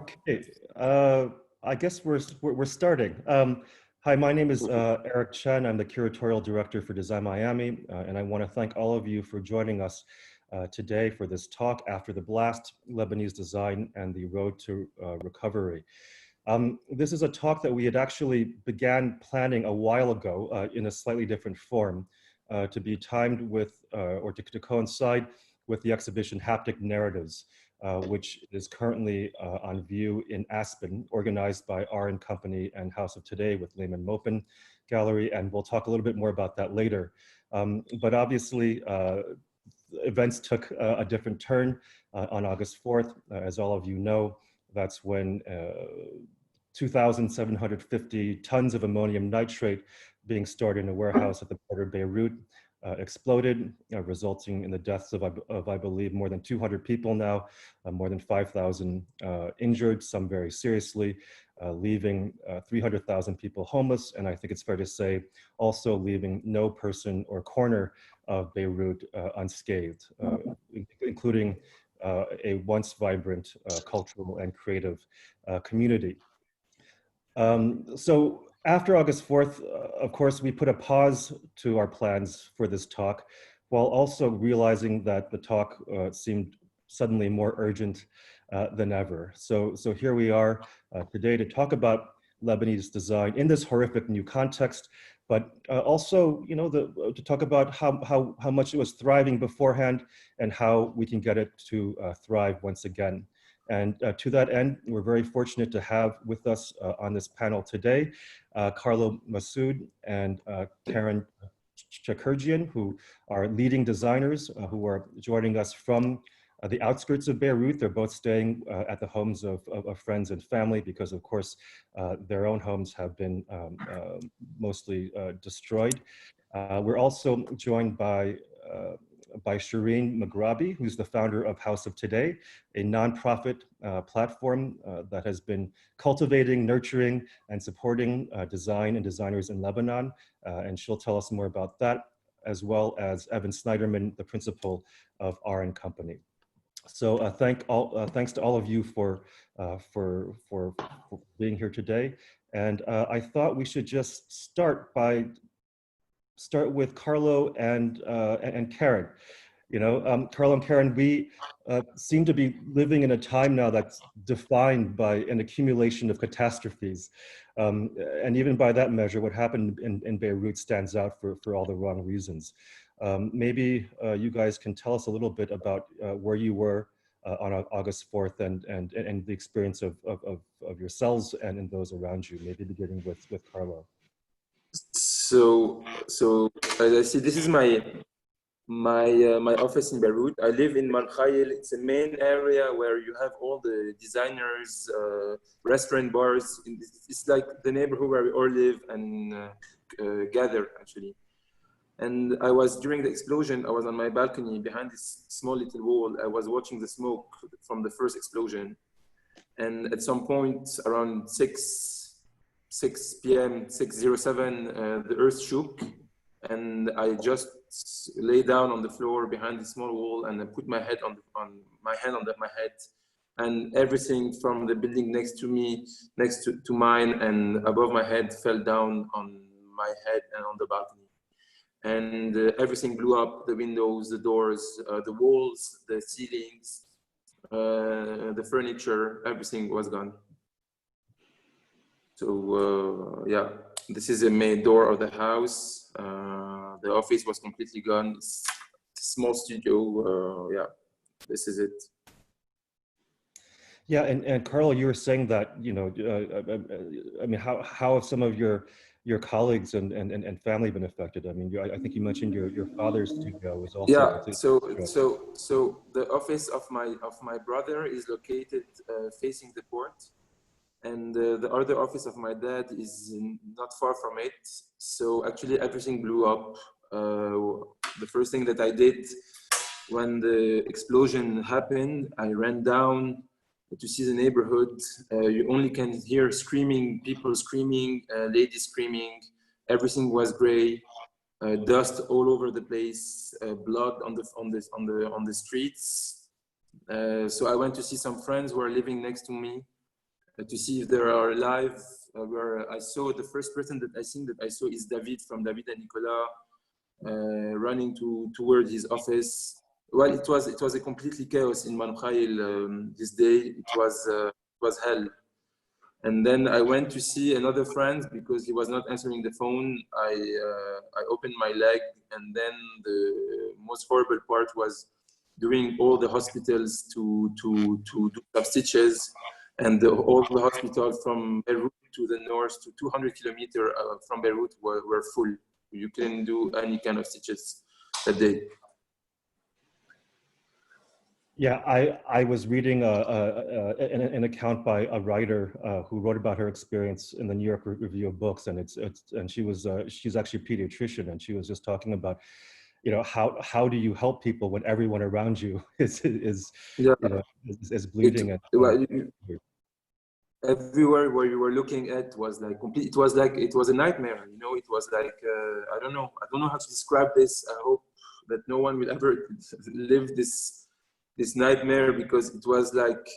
Okay, I guess we're starting. Hi, my name is Eric Chen. I'm the curatorial director for Design Miami, and I want to thank all of you for joining us today for this talk after the blast, Lebanese design and the road to recovery. This is a talk that we had actually began planning a while ago in a slightly different form to be timed with or to coincide with the exhibition Haptic Narratives, which is currently on view in Aspen, organized by R & Company and House of Today with Lehman Mopin Gallery, and we'll talk a little bit more about that later. But obviously, events took a different turn on August 4th. As all of you know, that's when 2,750 tons of ammonium nitrate being stored in a warehouse at the port of Beirut exploded, resulting in the deaths of, I believe, more than 200 people now, more than 5,000 injured, some very seriously, leaving 300,000 people homeless. And I think it's fair to say also leaving no person or corner of Beirut unscathed, including a once vibrant cultural and creative community. So after August 4th, of course, we put a pause to our plans for this talk, while also realizing that the talk seemed suddenly more urgent than ever. So here we are today to talk about Lebanese design in this horrific new context, but also, to talk about how much it was thriving beforehand and how we can get it to thrive once again. And to that end, we're very fortunate to have with us on this panel today, Carlo Massoud and Karen Chakurjian, who are leading designers who are joining us from the outskirts of Beirut. They're both staying at the homes of friends and family because, of course, their own homes have been mostly destroyed. We're also joined by Shireen Maghrabi, who's the founder of House of Today, a nonprofit platform that has been cultivating, nurturing, and supporting design and designers in Lebanon. And she'll tell us more about that, as well as Evan Snyderman, the principal of R & Company. So thanks to all of you for being here today. And I thought we should just start with Carlo and Karen. Carlo and Karen, we seem to be living in a time now that's defined by an accumulation of catastrophes. And even by that measure, what happened in Beirut stands out for all the wrong reasons. Maybe you guys can tell us a little bit about where you were on August 4th and the experience of yourselves and those around you, maybe beginning with Carlo. So as I see, this is my office in Beirut. I live in Markhayel. It's a main area where you have all the designers, restaurant, bars. It's like the neighborhood where we all live and gather, actually. And during the explosion, I was on my balcony behind this small little wall. I was watching the smoke from the first explosion. And at some point around 6 p.m., 6:07, the earth shook, and I just lay down on the floor behind the small wall, and I put my head on my head, and everything from the building next to me, next to mine, and above my head fell down on my head and on the balcony, and everything blew up: the windows, the doors, the walls, the ceilings, the furniture, everything was gone. So yeah, this is the main door of the house. The office was completely gone. It's a small studio. Yeah, this is it. Yeah, and Carlo, you were saying that, I mean, how have some of your colleagues and family been affected? I mean, I think you mentioned your father's studio was also. Yeah. So the office of my brother is located facing the port. And the other office of my dad is not far from it. So actually everything blew up. The first thing that I did when the explosion happened, I ran down to see the neighborhood. You only can hear screaming, people screaming, ladies screaming. Everything was gray, dust all over the place, blood on the streets. So I went to see some friends who are living next to me. to see if they are alive. Where I saw the first person that I saw is David from David and Nicolas, running toward his office. Well, it was a completely chaos in Manukhail this day. It was hell. And then I went to see another friend because he was not answering the phone. I opened my leg, and then the most horrible part was doing all the hospitals to do some stitches, and all the hospitals from Beirut to the north to 200 kilometers from Beirut were full. You couldn't do any kind of stitches that day. Yeah, I was reading an account by a writer who wrote about her experience in the New York Review of Books, and she's actually a pediatrician, and she was just talking about, you know, how do you help people when everyone around you is Yeah, you know is bleeding everywhere where you were looking at was like complete. It was a nightmare. You know, it was like I don't know how to describe this. I hope that no one will ever live this nightmare, because it was like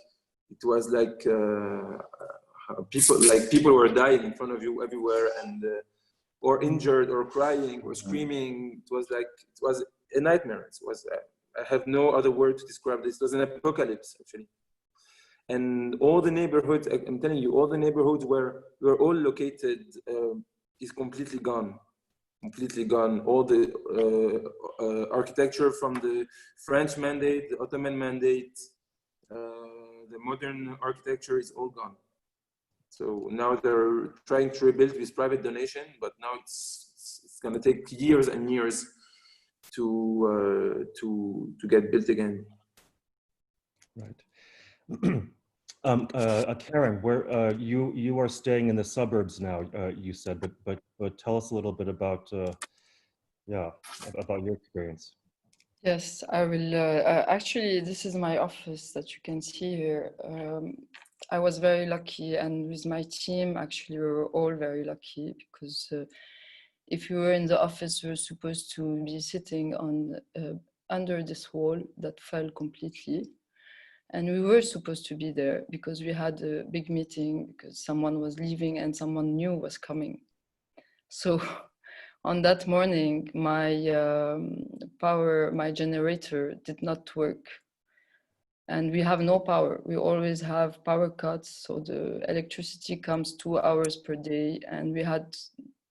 people were dying in front of you everywhere, and or injured or crying or screaming. It was a nightmare. It was I have no other word to describe this. It was an apocalypse, actually. And all the neighborhoods, I'm telling you, all the neighborhoods where we're all located is completely gone. Completely gone. All the architecture from the French mandate, the Ottoman mandate, the modern architecture is all gone. So now they're trying to rebuild with private donation, but now it's going to take years and years to get built again. Right. Karen, where you are staying in the suburbs now, you said, but tell us a little bit about about your experience. Yes, I will. Actually, this is my office that you can see here. I was very lucky, and with my team, actually, we were all very lucky, because if you were in the office, we were supposed to be sitting on under this wall that fell completely. And we were supposed to be there because we had a big meeting, because someone was leaving and someone new was coming. So on that morning, my generator did not work. And we have no power. We always have power cuts. So the electricity comes 2 hours per day, and we had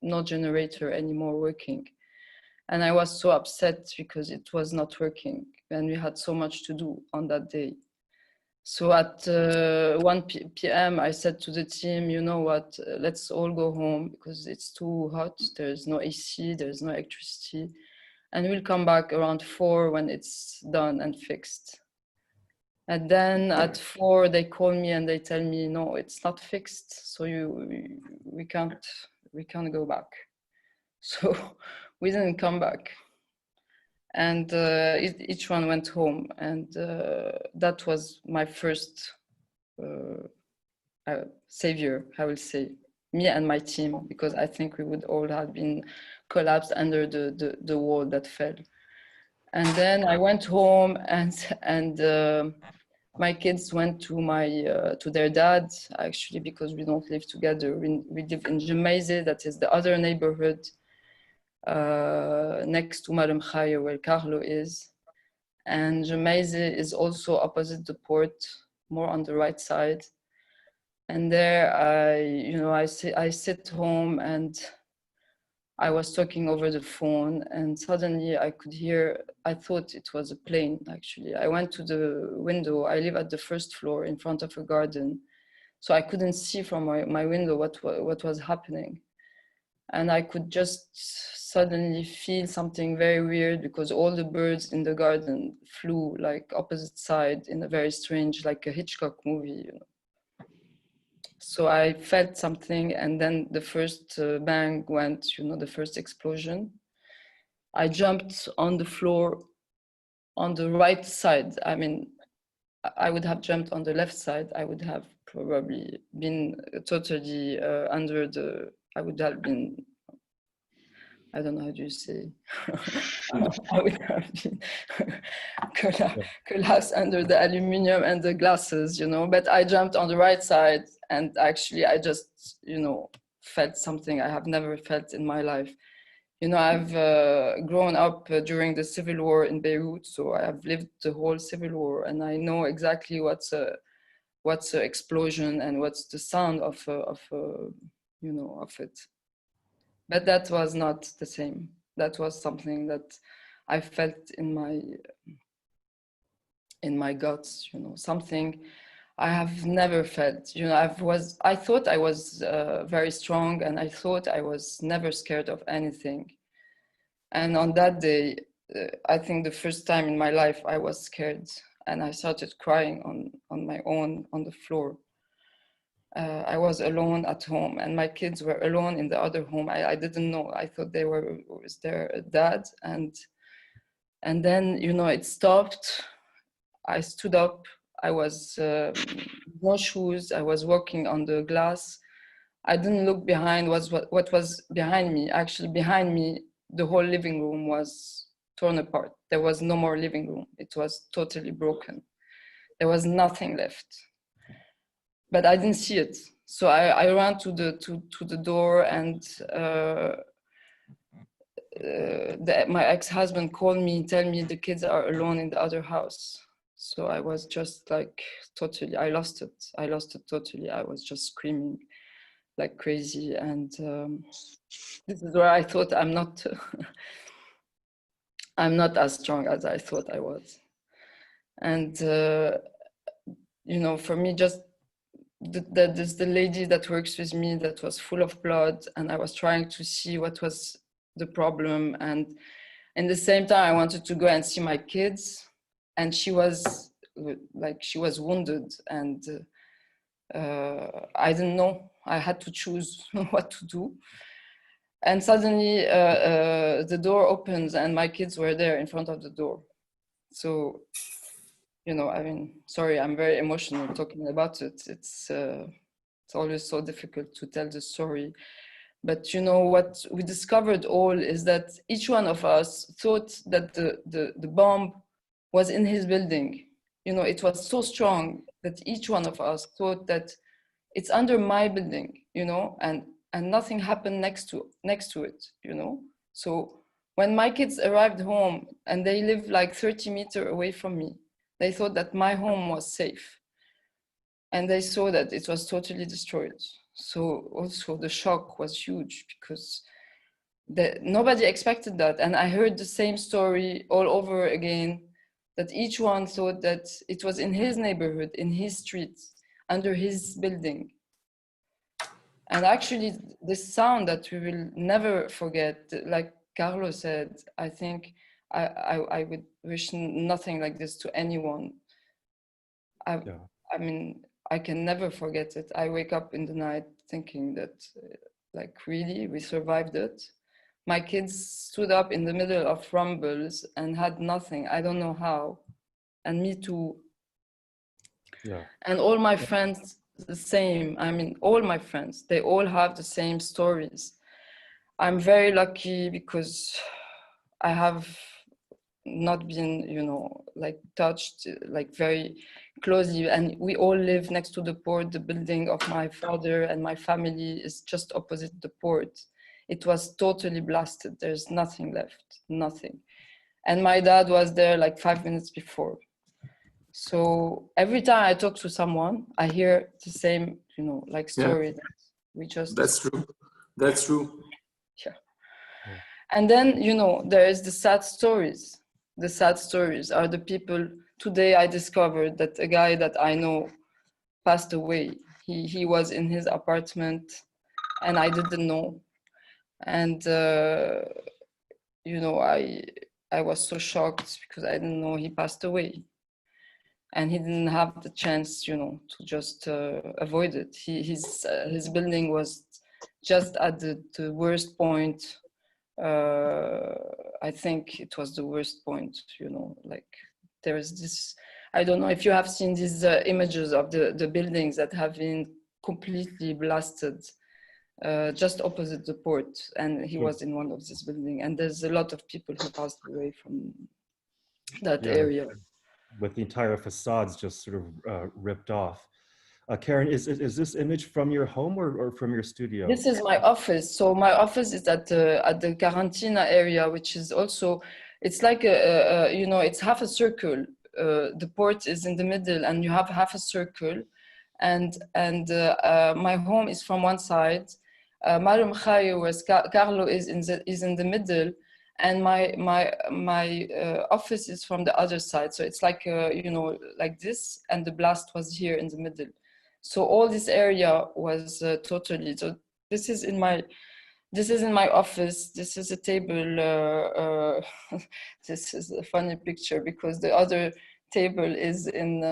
no generator anymore working. And I was so upset because it was not working, and we had so much to do on that day. So at 1 p.m., I said to the team, you know what, let's all go home because it's too hot. There's no AC, there's no electricity. And we'll come back around 4 when it's done and fixed. And then at 4, they call me and they tell me, no, it's not fixed. So we can't go back. So we didn't come back. And each one went home, and that was my first savior, I will say, me and my team, because I think we would all have been collapsed under the wall that fell. And then I went home, and my kids went to their dad, actually, because we don't live together. We live in Jumaise, that is the other neighborhood next to Marim Khaya, where Carlo is. And Jumaise is also opposite the port, more on the right side. And there I sit home, and I was talking over the phone, and suddenly I could hear, I thought it was a plane, actually. I went to the window. I live at the first floor in front of a garden. So I couldn't see from my window what was happening. And I could just suddenly feel something very weird, because all the birds in the garden flew like opposite side in a very strange, like a Hitchcock movie, you know. So I felt something, and then the first bang went, the first explosion. I jumped on the floor on the right side. I mean, I would have jumped on the left side. I would have probably been totally I would have been I don't know how do you say. I would have been collapsed under the aluminium and the glasses, you know. But I jumped on the right side, and actually, I just, you know, felt something I have never felt in my life. You know, I've grown up during the civil war in Beirut, so I have lived the whole civil war, and I know exactly what's an explosion and what's the sound of you know, of it. But that was not the same. That was something that I felt in my guts, you know, something I have never felt. You know, I thought I was very strong, and I thought I was never scared of anything. And on that day, I think the first time in my life I was scared, and I started crying on my own on the floor. I was alone at home, and my kids were alone in the other home. I didn't know. I thought they were with their dad, and then, you know, it stopped. I stood up. I was no shoes. I was walking on the glass. I didn't look behind. What was behind me? Actually, behind me, the whole living room was torn apart. There was no more living room. It was totally broken. There was nothing left. But I didn't see it. So I ran to the door, and my ex-husband called me, tell me the kids are alone in the other house. So I was just like totally, I lost it totally. I was just screaming like crazy, and this is where I thought I'm not I'm not as strong as I thought I was. And you know, for me, just there's the lady that works with me that was full of blood, and I was trying to see what was the problem, and in the same time I wanted to go and see my kids, and she was wounded, and I didn't know. I had to choose what to do. And suddenly the door opens, and my kids were there in front of the door. So, you know, I mean, sorry, I'm very emotional talking about it. It's always so difficult to tell the story. But, you know, what we discovered all is that each one of us thought that the bomb was in his building. You know, it was so strong that each one of us thought that it's under my building, you know, and nothing happened next to it, you know. So when my kids arrived home, and they live like 30 meters away from me, they thought that my home was safe, and they saw that it was totally destroyed. So also the shock was huge, because nobody expected that. And I heard the same story all over again, that each one thought that it was in his neighborhood, in his street, under his building. And actually, this sound that we will never forget, like Carlos said, I think I would wish nothing like this to anyone. I mean, I can never forget it. I wake up in the night thinking that, like, really, we survived it. My kids stood up in the middle of rumbles and had nothing. I don't know how. And me too. Yeah. And all my friends, the same. I mean, all my friends, they all have the same stories. I'm very lucky because I have not been, you know, like touched like very closely, and we all live next to the port. The building of my father and my family is just opposite the port. It was totally blasted. There's nothing left, nothing. And my dad was there like 5 minutes before. So every time I talk to someone, I hear the same, you know, like story. That we just. That's true. That's true. Yeah. And then, you know, there is the sad stories. The sad stories are the people. Today I discovered that a guy that I know passed away. He was in his apartment, and I didn't know. And you know, I was so shocked because I didn't know he passed away. And he didn't have the chance, you know, to just avoid it. His building was just at the worst point. I think it was the worst point, you know, like there is this, I don't know if you have seen these images of the buildings that have been completely blasted. just opposite the port, and he was in one of this building. And there's a lot of people who passed away from that area. With the entire facades just sort of ripped off. Karen, is this image from your home or from your studio? This is my office. So my office is at the Quarantina area, which is also, it's like you know, it's half a circle. The port is in the middle, and you have half a circle, and my home is from one side. Marum Khayo, where Carlo is in the middle, and my office is from the other side. So it's like you know, like this, and the blast was here in the middle. So all this area was totally. So this is in my office. This is a table. This is a funny picture because the other table is in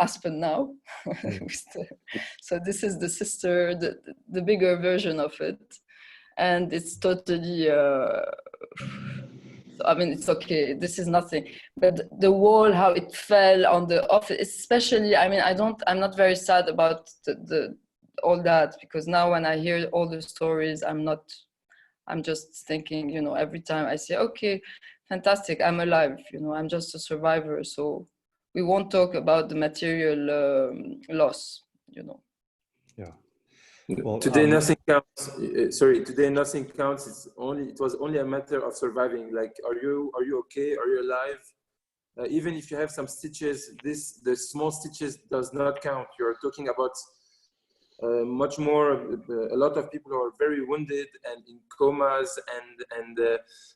Aspen now. So this is the sister, the bigger version of it, and it's totally. I mean, it's okay. This is nothing, but the wall, how it fell on the office, especially. I mean, I'm not very sad about the all that, because now when I hear all the stories, I'm just thinking, you know, every time I say, okay, fantastic, I'm alive. You know, I'm just a survivor. So we won't talk about the material loss. You know. Yeah. Well, today nothing counts. Sorry, today nothing counts. It was only a matter of surviving. Like, are you okay? Are you alive? Even if you have some stitches, the small stitches does not count. You're talking about much more. A lot of people are very wounded and in comas, and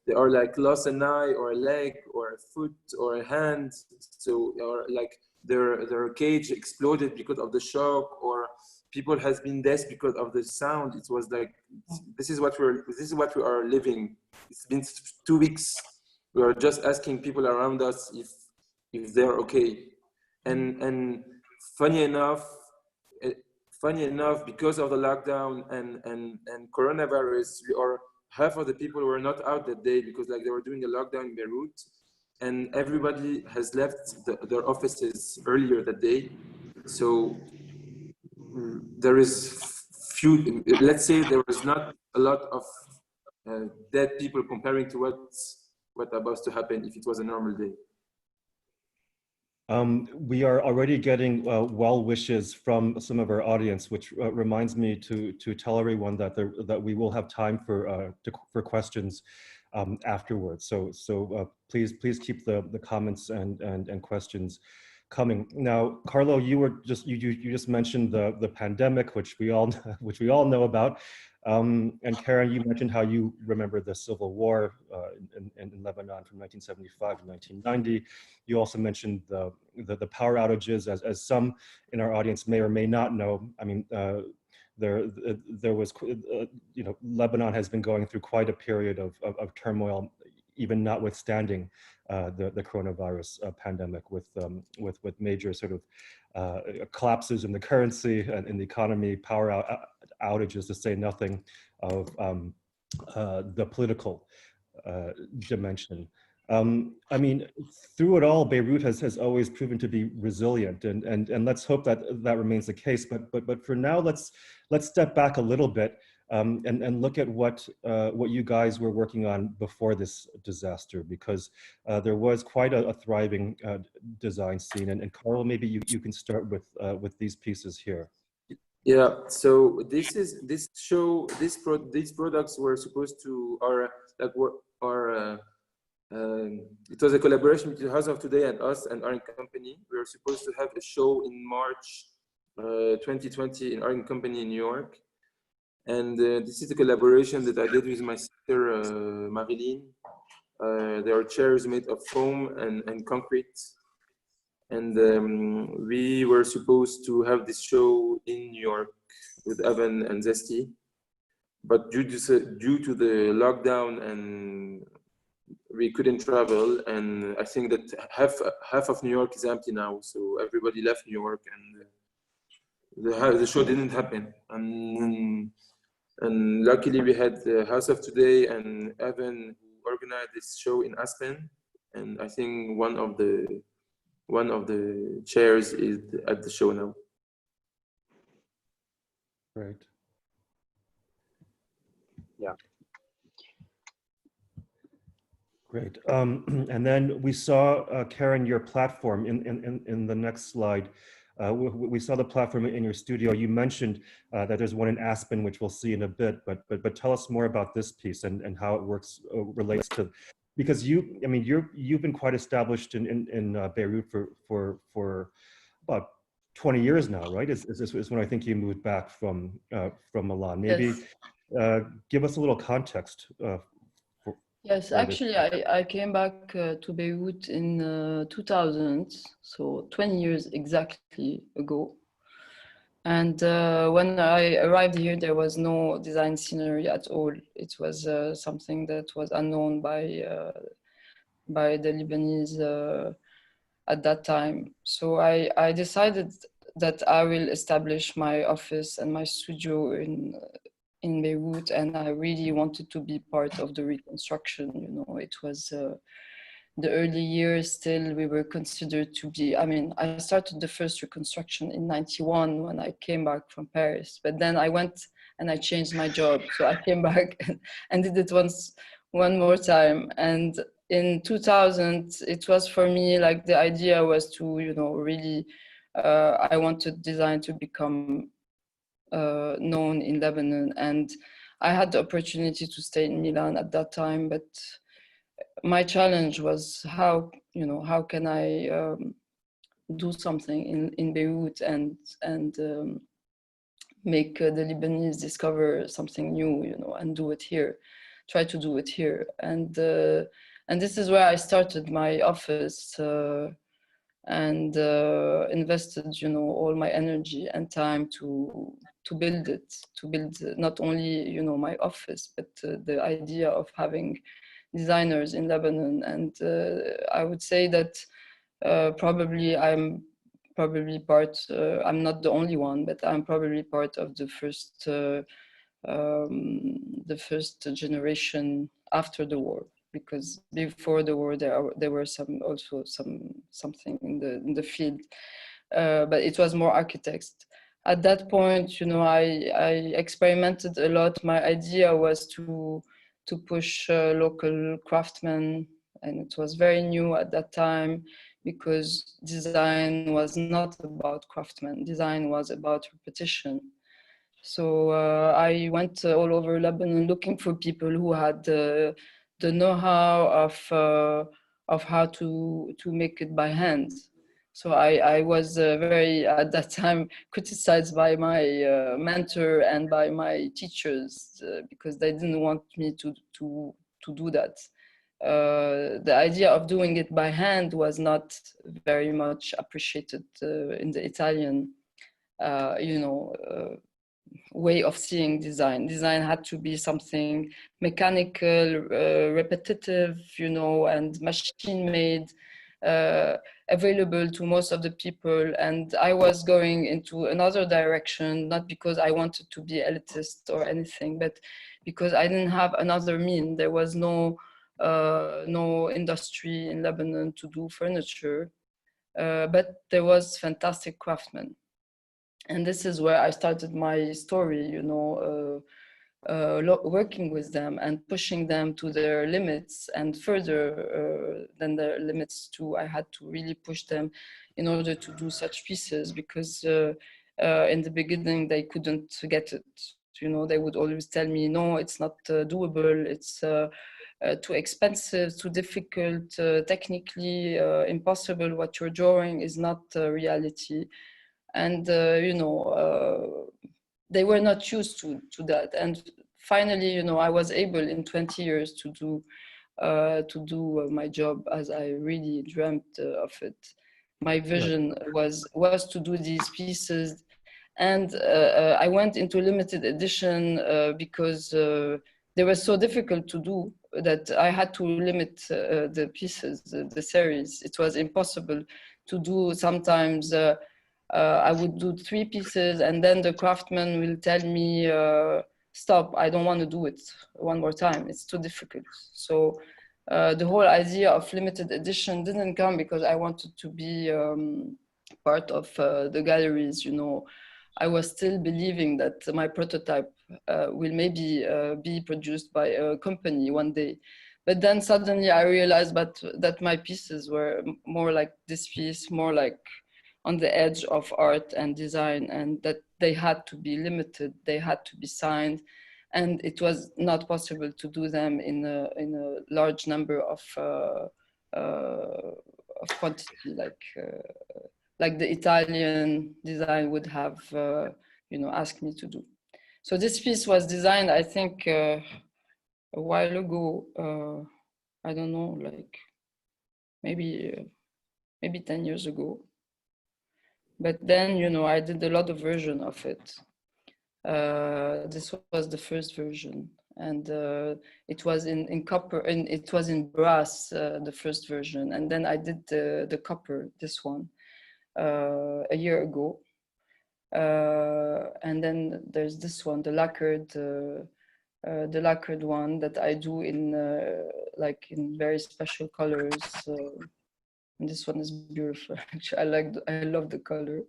they are like lost an eye or a leg or a foot or a hand. So, or like their cage exploded because of the shock, or people has been dead because of the sound. It was like, this is what we are living. It's been 2 weeks. We are just asking people around us if they're okay. And funny enough, because of the lockdown and coronavirus, half of the people were not out that day because like they were doing a lockdown in Beirut, and everybody has left their offices earlier that day. So there is few, let's say there was not a lot of dead people comparing to what about to happen if it was a normal day. We are already getting well wishes from some of our audience, which reminds me to tell everyone that we will have time for questions afterwards. So please keep the comments and questions coming. Now, Carlo, you just mentioned the pandemic, which we all know about, and Karen, you mentioned how you remember the civil war in Lebanon from 1975 to 1990. You also mentioned the power outages, as some in our audience may or may not know. I mean, there was, you know, Lebanon has been going through quite a period of turmoil, even notwithstanding the coronavirus pandemic, with major sort of collapses in the currency and in the economy, power outages, to say nothing of the political dimension. I mean, through it all, Beirut has always proven to be resilient, and let's hope that remains the case. But for now, let's step back a little bit and look at what you guys were working on before this disaster, because there was quite a thriving design scene. And Carl, maybe you can start with these pieces here. Yeah. So these products were supposed to it was a collaboration between House of Today and us and Orange Company. We were supposed to have a show in March 2020 in Orange Company in New York. And this is a collaboration that I did with my sister, Marilyn. There are chairs made of foam and concrete. And we were supposed to have this show in New York with Evan and Zesty. But due to the lockdown, and we couldn't travel, and I think that half of New York is empty now. So everybody left New York, and the show didn't happen. And luckily we had the House of Today and Evan who organized this show in Aspen. And I think one of the chairs is at the show now. Right. Yeah. Great. And then we saw, Karen, your platform in the next slide. We saw the platform in your studio. You mentioned that there's one in Aspen, which we'll see in a bit, but tell us more about this piece and how it works, relates to, because I mean, you've been quite established in Beirut for about 20 years now, right? Is when I think you moved back from Milan. Maybe give us a little context for, Yes, for this. actually, I came back to Beirut in 2000, so 20 years exactly ago. And when I arrived here, there was no design scenery at all. It was something that was unknown by the Lebanese at that time. So I decided that I will establish my office and my studio in Beirut, and I really wanted to be part of the reconstruction. You know, it was the early years. Still, we were considered to be. I mean, I started the first reconstruction in '91 when I came back from Paris, but then I went and I changed my job, so I came back and did it one more time. And in 2000, it was for me like the idea was to, you know, really. I wanted design to become known in Lebanon, and I had the opportunity to stay in Milan at that time, but my challenge was how, you know, how can I do something in Beirut and make the Lebanese discover something new, you know, and do it here, try to do it here, and this is where I started my office. And invested, you know, all my energy and time to build it, to build not only, you know, my office, but the idea of having designers in Lebanon. And I would say that probably I'm probably part. I'm not the only one, but I'm probably part of the first generation after the war, because before the war there were something in the field, but it was more architects. At that point, you know, I experimented a lot. My idea was to push local craftsmen, and it was very new at that time because design was not about craftsmen. Design was about repetition. So I went all over Lebanon looking for people who had the know-how of how to make it by hand. So I was very, at that time, criticized by my mentor and by my teachers because they didn't want me to do that. The idea of doing it by hand was not very much appreciated in the Italian, you know, way of seeing design. Design had to be something mechanical, repetitive, you know, and machine made, available to most of the people. And I was going into another direction, not because I wanted to be elitist or anything, but because I didn't have another mean. There was no industry in Lebanon to do furniture, but there was fantastic craftsmen. And this is where I started my story, you know, working with them and pushing them to their limits and further than their limits too. I had to really push them in order to do such pieces because in the beginning they couldn't get it. You know, they would always tell me, no, it's not doable. It's too expensive, too difficult, technically impossible. What you're drawing is not reality. And you know, they were not used to that. And finally, you know, I was able in 20 years to do my job as I really dreamt of it. My vision was to do these pieces, and I went into limited edition because they were so difficult to do that I had to limit the pieces, the series. It was impossible to do sometimes. I would do 3 pieces and then the craftsman will tell me, stop, I don't want to do it one more time. It's too difficult. So the whole idea of limited edition didn't come because I wanted to be part of the galleries, you know, I was still believing that my prototype will maybe be produced by a company one day. But then suddenly I realized that my pieces were more like this piece, more like on the edge of art and design, and that they had to be limited, they had to be signed, and it was not possible to do them in a large number of quantity, like the Italian design would have, asked me to do. So this piece was designed, I think, a while ago. I don't know, like maybe 10 years ago. But then, I did a lot of version of it. This was the first version, and it was in copper, and it was in brass, the first version. And then I did the copper, this one, a year ago. And then there's this one, the lacquered one that I do in in very special colors. And this one is beautiful. Actually, I love the color.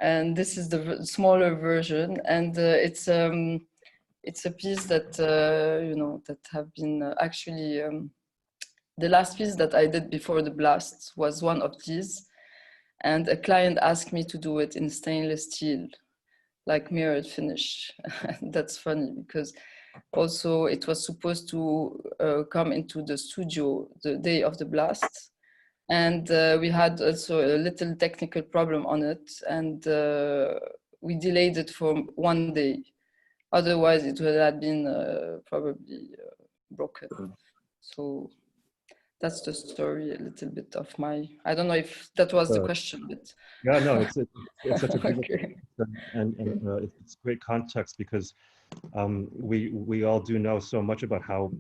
And this is the smaller version, and it's a piece that that have been actually the last piece that I did before the blast was one of these, and a client asked me to do it in stainless steel, like mirrored finish. That's funny because also it was supposed to come into the studio the day of the blast. And we had also a little technical problem on it, and we delayed it for one day. Otherwise, it would have been probably broken. So that's the story, a little bit of my. I don't know if that was the question, but yeah, no, it's such a beautiful okay. and it's great context because we all do know so much about how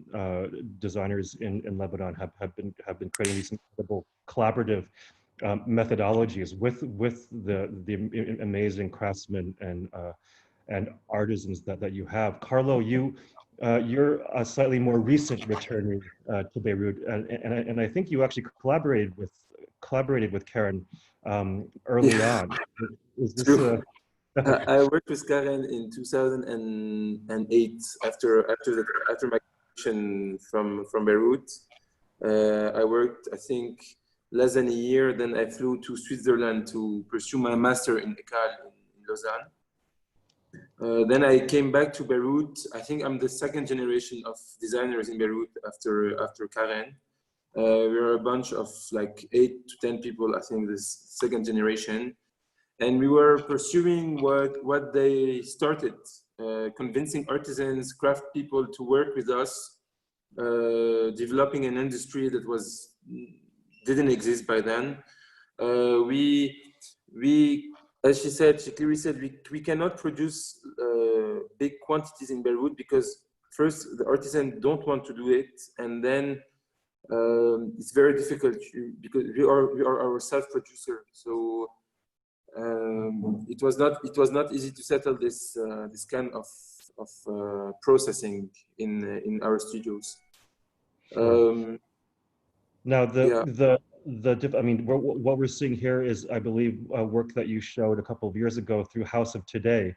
designers in Lebanon have been creating these incredible collaborative methodologies with the amazing craftsmen and artisans that you have. Carlo, you're a slightly more recent returnee to Beirut, and I think you actually collaborated with Karen early on. Is this True. I worked with Karen in 2008 after my graduation from Beirut. I worked, I think, less than a year. Then I flew to Switzerland to pursue my master in ECAL in Lausanne. Then I came back to Beirut. I think I'm the second generation of designers in Beirut after Karen. We're a bunch of like 8 to 10 people, I think, this second generation. And we were pursuing what they started, convincing artisans, craft people to work with us, developing an industry that didn't exist by then. We as she clearly said, we cannot produce big quantities in Beirut because first the artisans don't want to do it, and then it's very difficult because we are our self-producer. So it was not easy to settle this kind of processing in our studios. Now I mean, what we're seeing here is, I believe, work that you showed a couple of years ago through House of Today,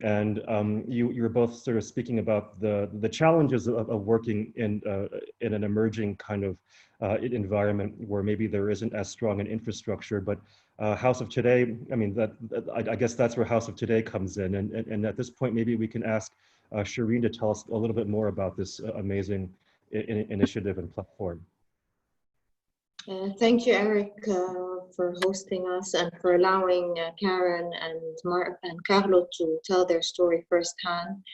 and you were both sort of speaking about the challenges of working in an emerging kind of environment where maybe there isn't as strong an infrastructure. But House of Today, I mean, I guess that's where House of Today comes in, and at this point, maybe we can ask Shireen to tell us a little bit more about this amazing initiative and platform. Thank you, Eric, for hosting us and for allowing Karen and Mark and Carlo to tell their story firsthand,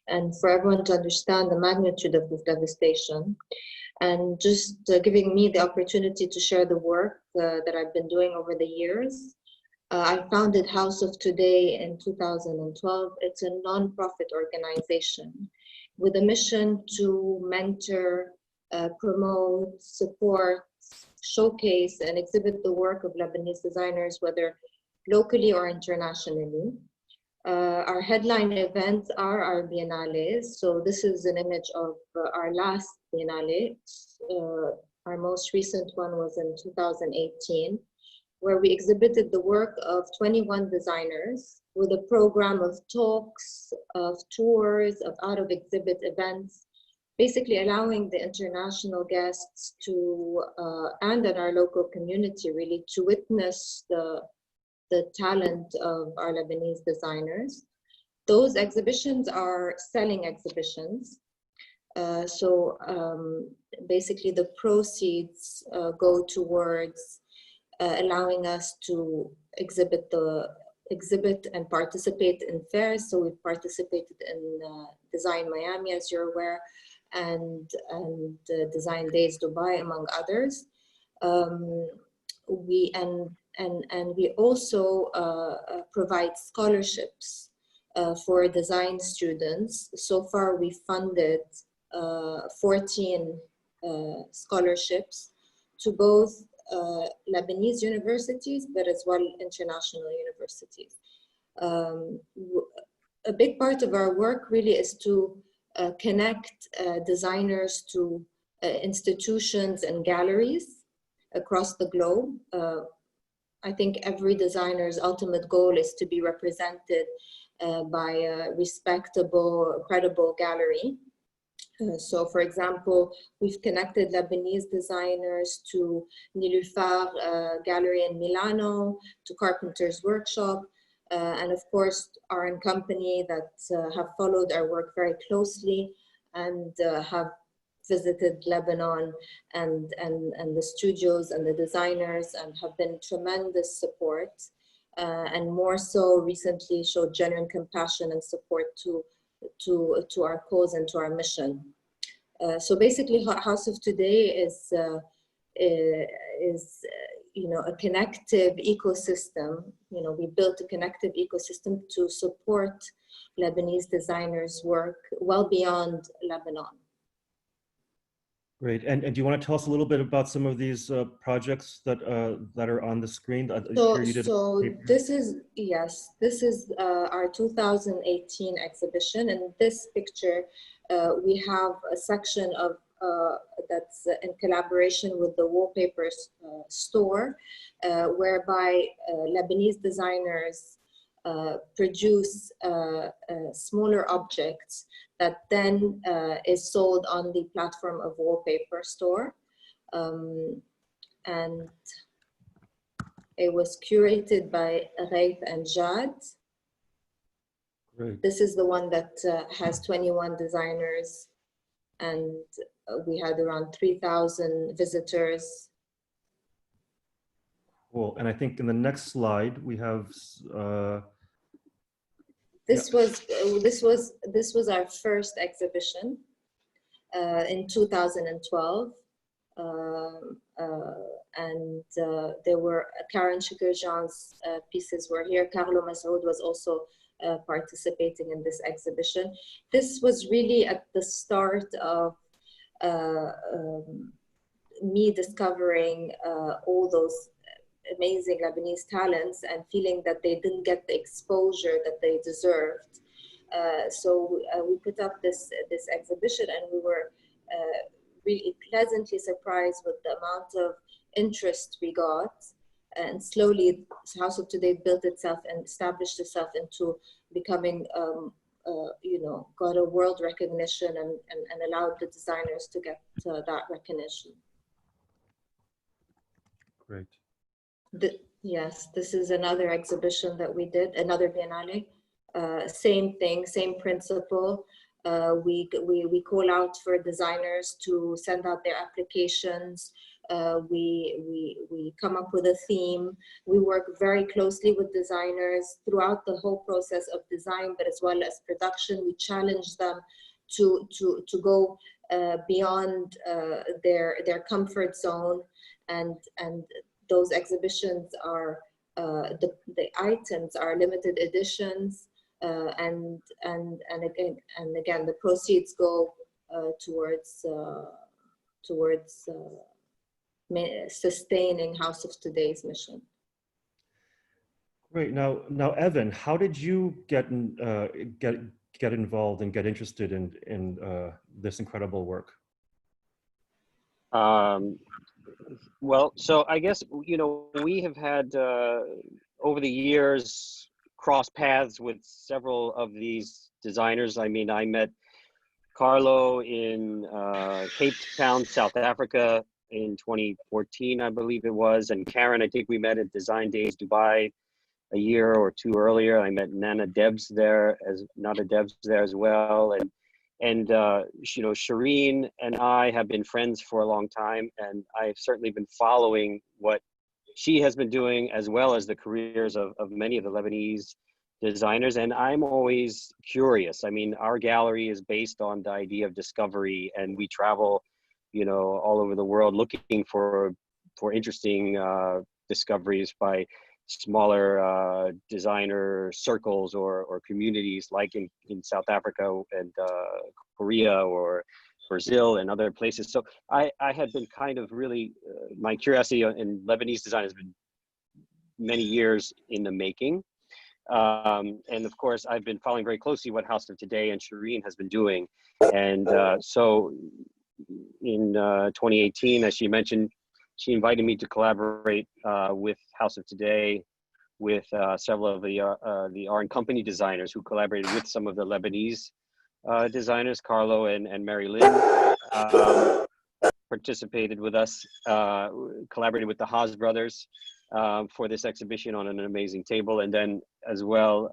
and for everyone to understand the magnitude of this devastation, and just giving me the opportunity to share the work that I've been doing over the years. I founded House of Today in 2012. It's a non-profit organization with a mission to mentor, promote, support, showcase, and exhibit the work of Lebanese designers, whether locally or internationally. Our headline events are our biennales. So this is an image of our last biennale. Our most recent one was in 2018, where we exhibited the work of 21 designers with a program of talks, of tours, of out-of-exhibit events, basically allowing the international guests to, and in our local community really, to witness the talent of our Lebanese designers. Those exhibitions are selling exhibitions. Basically the proceeds go towards allowing us to exhibit and participate in fairs. So we've participated in Design Miami, as you're aware, and Design Days Dubai, among others. We also provide scholarships for design students. So far, we funded 14 scholarships to both Lebanese universities, but as well international universities. A big part of our work really is to connect designers to institutions and galleries across the globe. I think every designer's ultimate goal is to be represented by a respectable, credible gallery. So for example, we've connected Lebanese designers to Nilufar Gallery in Milano, to Carpenter's Workshop, and of course our company that have followed our work very closely and have visited Lebanon and the studios and the designers and have been tremendous support, and more so recently showed genuine compassion and support to our cause and to our mission. So basically, House of Today is a connective ecosystem. We built a connective ecosystem to support Lebanese designers' work well beyond Lebanon. Great. And do you want to tell us a little bit about some of these projects that are on the screen? This is our 2018 exhibition. And in this picture, we have a section of that's in collaboration with the Wallpaper store, whereby Lebanese designers produce smaller objects that then is sold on the platform of Wallpaper store. And it was curated by Raif and Jad. Great. This is the one that has 21 designers, and we had around 3,000 visitors. Cool. And I think in the next slide we have this was our first exhibition in 2012, and there were Karen Shikirjan's pieces were here. Carlo Masoud was also participating in this exhibition. This was really at the start of me discovering all those amazing Lebanese talents and feeling that they didn't get the exposure that they deserved. So we put up this exhibition, and we were really pleasantly surprised with the amount of interest we got. And slowly, House of Today built itself and established itself into becoming, got a world recognition and allowed the designers to get that recognition. great. Yes, this is another exhibition that we did, another Biennale. Same thing, same principle. We call out for designers to send out their applications. We come up with a theme. We work very closely with designers throughout the whole process of design, but as well as production. We challenge them to go beyond their comfort zone, and those exhibitions are the items are limited editions, and again the proceeds go towards sustaining House of Today's mission. Great. Now, Evan, how did you get involved and get interested in this incredible work? Well, so I guess, we have had over the years cross paths with several of these designers. I mean, I met Carlo in Cape Town, South Africa in 2014, I believe it was. And Karen, I think we met at Design Days Dubai a year or two earlier. I met Nana Debs there as well. And you know, Shireen and I have been friends for a long time, and I've certainly been following what she has been doing, as well as the careers of many of the Lebanese designers. And I'm always curious. I mean, our gallery is based on the idea of discovery, and we travel, you know, all over the world looking for interesting discoveries by smaller designer circles or communities, like in South Africa and Korea or Brazil and other places. So I had been kind of really, my curiosity in Lebanese design has been many years in the making. And of course, I've been following very closely what House of Today and Shireen has been doing. And so in 2018, as she mentioned, she invited me to collaborate with House of Today, with several of the art and company designers who collaborated with some of the Lebanese designers. Carlo and Mary Lynn participated with us, collaborated with the Haas brothers for this exhibition on an amazing table. And then as well,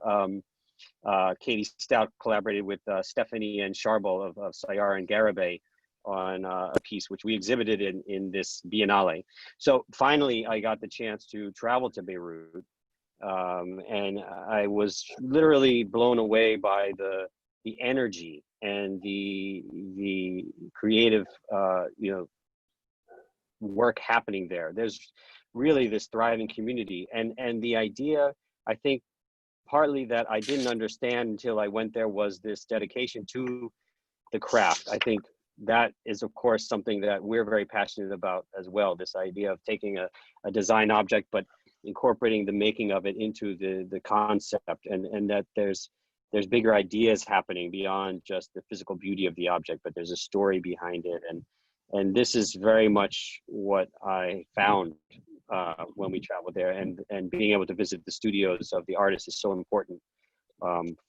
Katie Stout collaborated with Stephanie and Charbel of Sayar and Garibay on a piece which we exhibited in this Biennale. So finally, I got the chance to travel to Beirut, and I was literally blown away by the energy and the creative, you know, work happening there. There's really this thriving community, and the idea, I think, partly that I didn't understand until I went there, was this dedication to the craft. I think that is, of course, something that we're very passionate about as well, this idea of taking a design object but incorporating the making of it into the concept, and that there's bigger ideas happening beyond just the physical beauty of the object, but there's a story behind it. And this is very much what I found when we traveled there, and being able to visit the studios of the artists is so important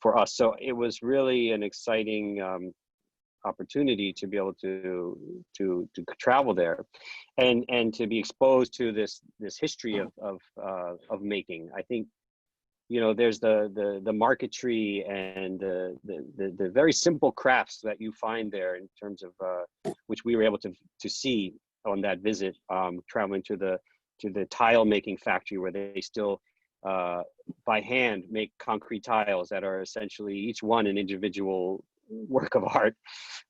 for us. So it was really an exciting opportunity to be able to travel there, and to be exposed to this history of making. I think, you know, there's the marquetry and the very simple crafts that you find there, in terms of which we were able to see on that visit, traveling to the tile making factory, where they still by hand make concrete tiles that are essentially each one an individual work of art.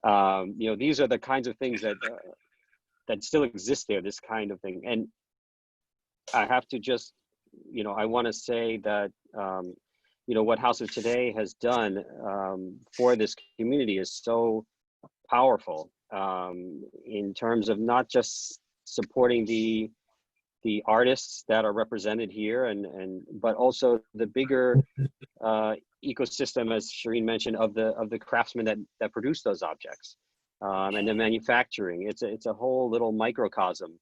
You know, these are the kinds of things that still exist there, this kind of thing. And I have to just, you know, I want to say that, you know, what House of Today has done for this community is so powerful, in terms of not just supporting the artists that are represented here, but also the bigger ecosystem, as Shireen mentioned, of the craftsmen that produce those objects, and the manufacturing. It's a whole little microcosm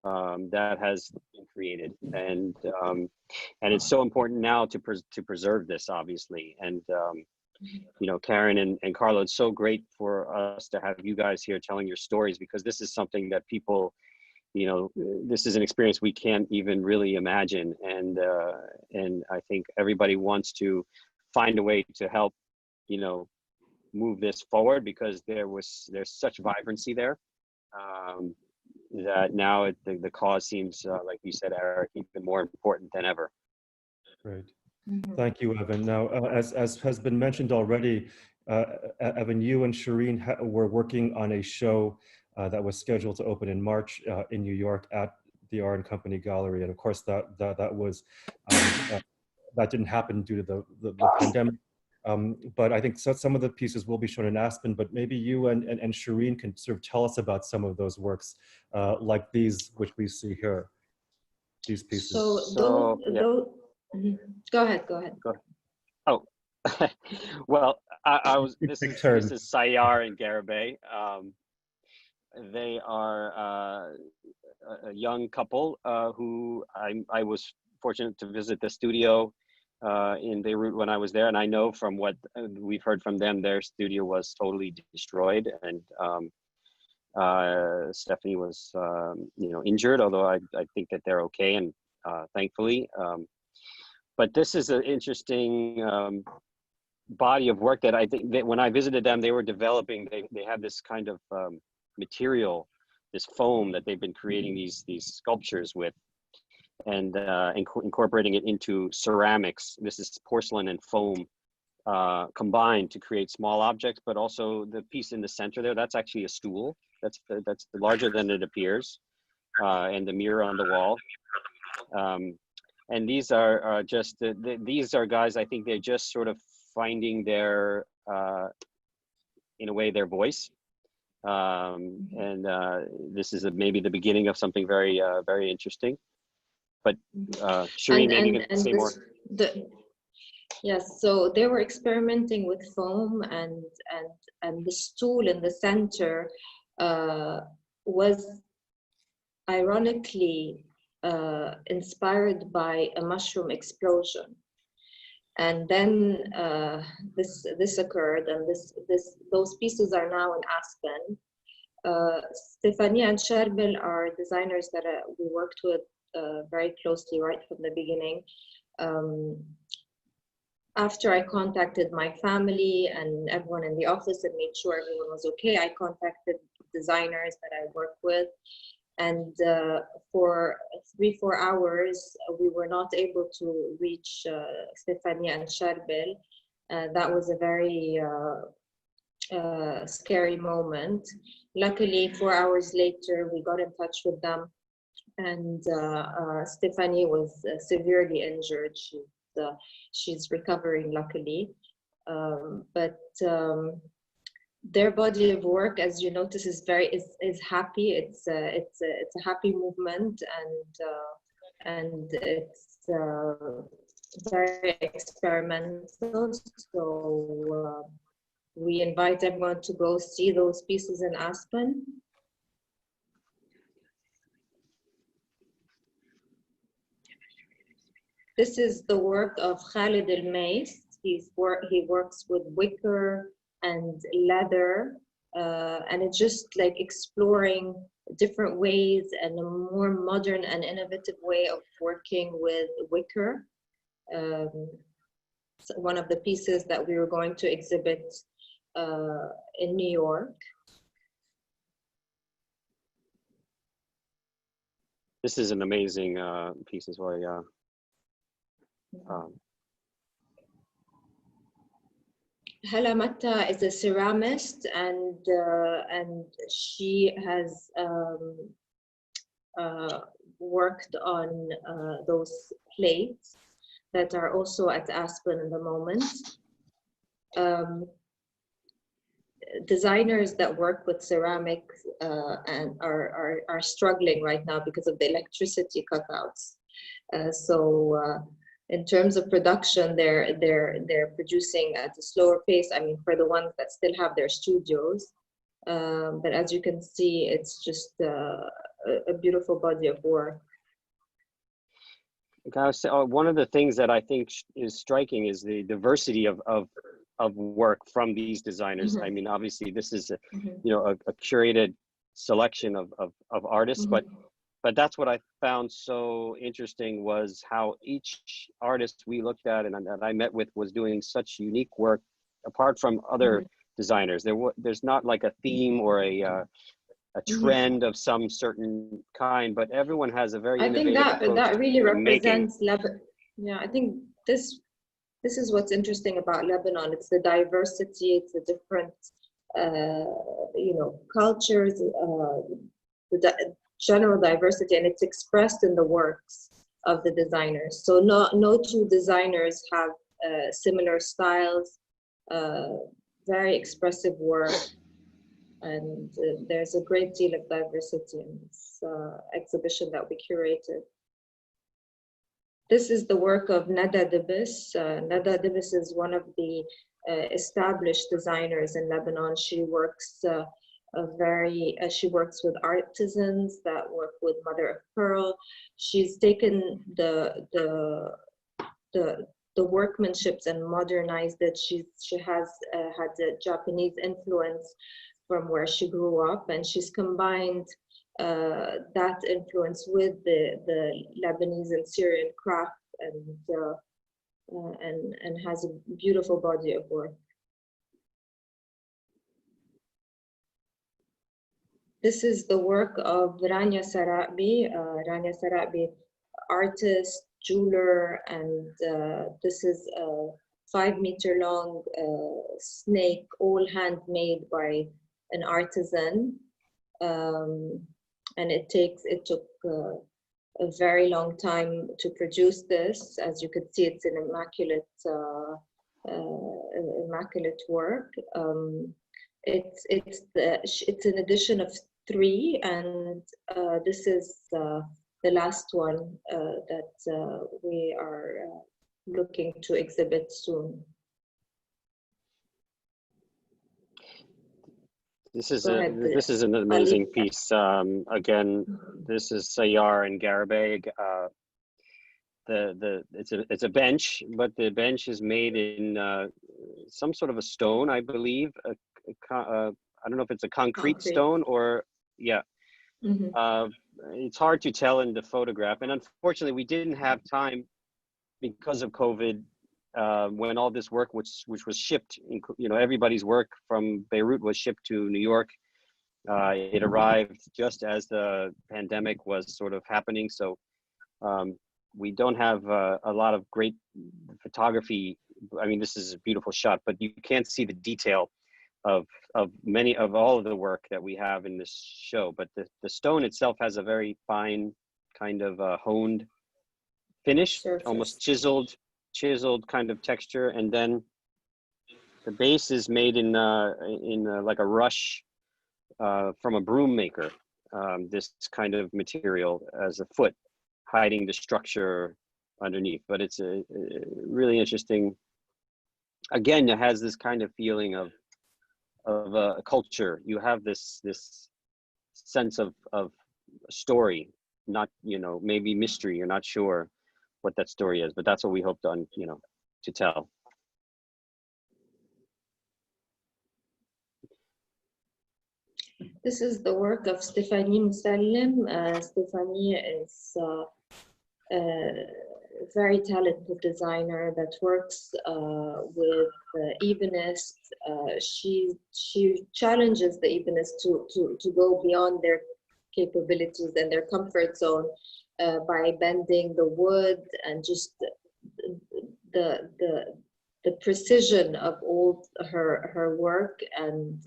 that has been created, and it's so important now to preserve this, obviously. And you know, Karen and Carlo, it's so great for us to have you guys here telling your stories, because this is something that people, you know, this is an experience we can't even really imagine. And I think everybody wants to find a way to help, you know, move this forward, because there's such vibrancy there, that now the cause seems, like you said, Eric, even more important than ever. Great. Thank you, Evan. Now, as has been mentioned already, Evan, you and Shireen were working on a show that was scheduled to open in March in New York at the Art and Company Gallery, and of course that was that didn't happen due to the pandemic. But I think some of the pieces will be shown in Aspen. But maybe you and Shireen can sort of tell us about some of those works, like these, which we see here. These pieces. So yeah. Go ahead. Oh, well, this is Sayar and Garibay. They are a young couple who I was fortunate to visit the studio in Beirut when I was there, and I know from what we've heard from them, their studio was totally destroyed, and Stephanie was, injured. Although I think that they're okay, and thankfully. But this is an interesting body of work that I think that when I visited them, they were developing. They have this kind of material, this foam that they've been creating these sculptures with, and incorporating it into ceramics. This is porcelain and foam combined to create small objects, but also the piece in the center there, that's actually a stool. That's larger than it appears, and the mirror on the wall. And these are just, these are guys, I think they're just sort of finding their, in a way, their voice. And this is maybe the beginning of something very, very interesting. But Shireen, maybe you can say more. Yes, so they were experimenting with foam, and the stool in the center was ironically inspired by a mushroom explosion. And then this occurred, and those pieces are now in Aspen. Stephanie and Sherbel are designers that we worked with very closely right from the beginning. After I contacted my family and everyone in the office and made sure everyone was okay, I contacted designers that I work with. And for 3-4 hours, we were not able to reach Stephanie and Sherbel. That was a very scary moment. Luckily, 4 hours later, we got in touch with them, and Stephanie was severely injured. She's recovering, luckily. But their body of work, as you notice, is happy. It's a happy movement, and it's very experimental. So we invite everyone to go see those pieces in Aspen. This is the work of Khalid El-Mais. He works with wicker and leather, and it's just like exploring different ways and a more modern and innovative way of working with wicker. So one of the pieces that we were going to exhibit in New York. This is an amazing piece as well, yeah. Hala Matta is a ceramist, and she has worked on those plates that are also at Aspen in the moment. Designers that work with ceramics and are struggling right now because of the electricity cutouts. In terms of production, they're producing at a slower pace. I mean, for the ones that still have their studios, but as you can see, it's just a beautiful body of work. One of the things that I think is striking is the diversity of work from these designers. Mm-hmm. I mean, obviously, this is a curated selection of artists, mm-hmm. But that's what I found so interesting, was how each artist we looked at and that I met with was doing such unique work apart from other mm-hmm. designers. There's not like a theme or a trend of some certain kind, but everyone has a very innovative approach. I think that really represents Lebanon. Yeah, I think this is what's interesting about Lebanon. It's the diversity, it's the different cultures, the general diversity, and it's expressed in the works of the designers. So no two designers have similar styles, very expressive work, and there's a great deal of diversity in this exhibition that we curated. This is the work of Nada Dibis. Nada Dibis is one of the established designers in Lebanon. She works she works with artisans that work with mother of pearl. She's taken the the workmanships and modernized it. She has had a Japanese influence from where she grew up, and she's combined that influence with the Lebanese and Syrian craft, and has a beautiful body of work. This is the work of Rania Sarabi. Rania Sarabi, artist, jeweler, and this is a 5-meter long snake, all handmade by an artisan. And it took a very long time to produce this. As you could see, it's an immaculate work. It's an edition of 3, and this is the last one that we are looking to exhibit soon. This is an amazing piece. Again, this is Sayar and Garibay. It's a bench, but the bench is made in some sort of a stone, I believe. I don't know if it's a concrete stone or yeah. Mm-hmm. It's hard to tell in the photograph, and unfortunately, we didn't have time because of COVID. When all this work, which was shipped, everybody's work from Beirut was shipped to New York. It arrived just as the pandemic was sort of happening. So we don't have a lot of great photography. I mean, this is a beautiful shot, but you can't see the detail of all of the work that we have in this show. But the stone itself has a very fine kind of honed finish, surface. Almost chiseled kind of texture, and then the base is made in like a rush from a broom maker. This kind of material as a foot, hiding the structure underneath. But it's a really interesting. Again, it has this kind of feeling of a culture. You have this sense of story, not maybe mystery. You're not sure what that story is, but that's what we hope to tell. This is the work of Stephanie Moussalem. Stephanie is a very talented designer that works with Ebonists. She challenges the Ebonists to go beyond their capabilities and their comfort zone by bending the wood, and just the precision of all her work and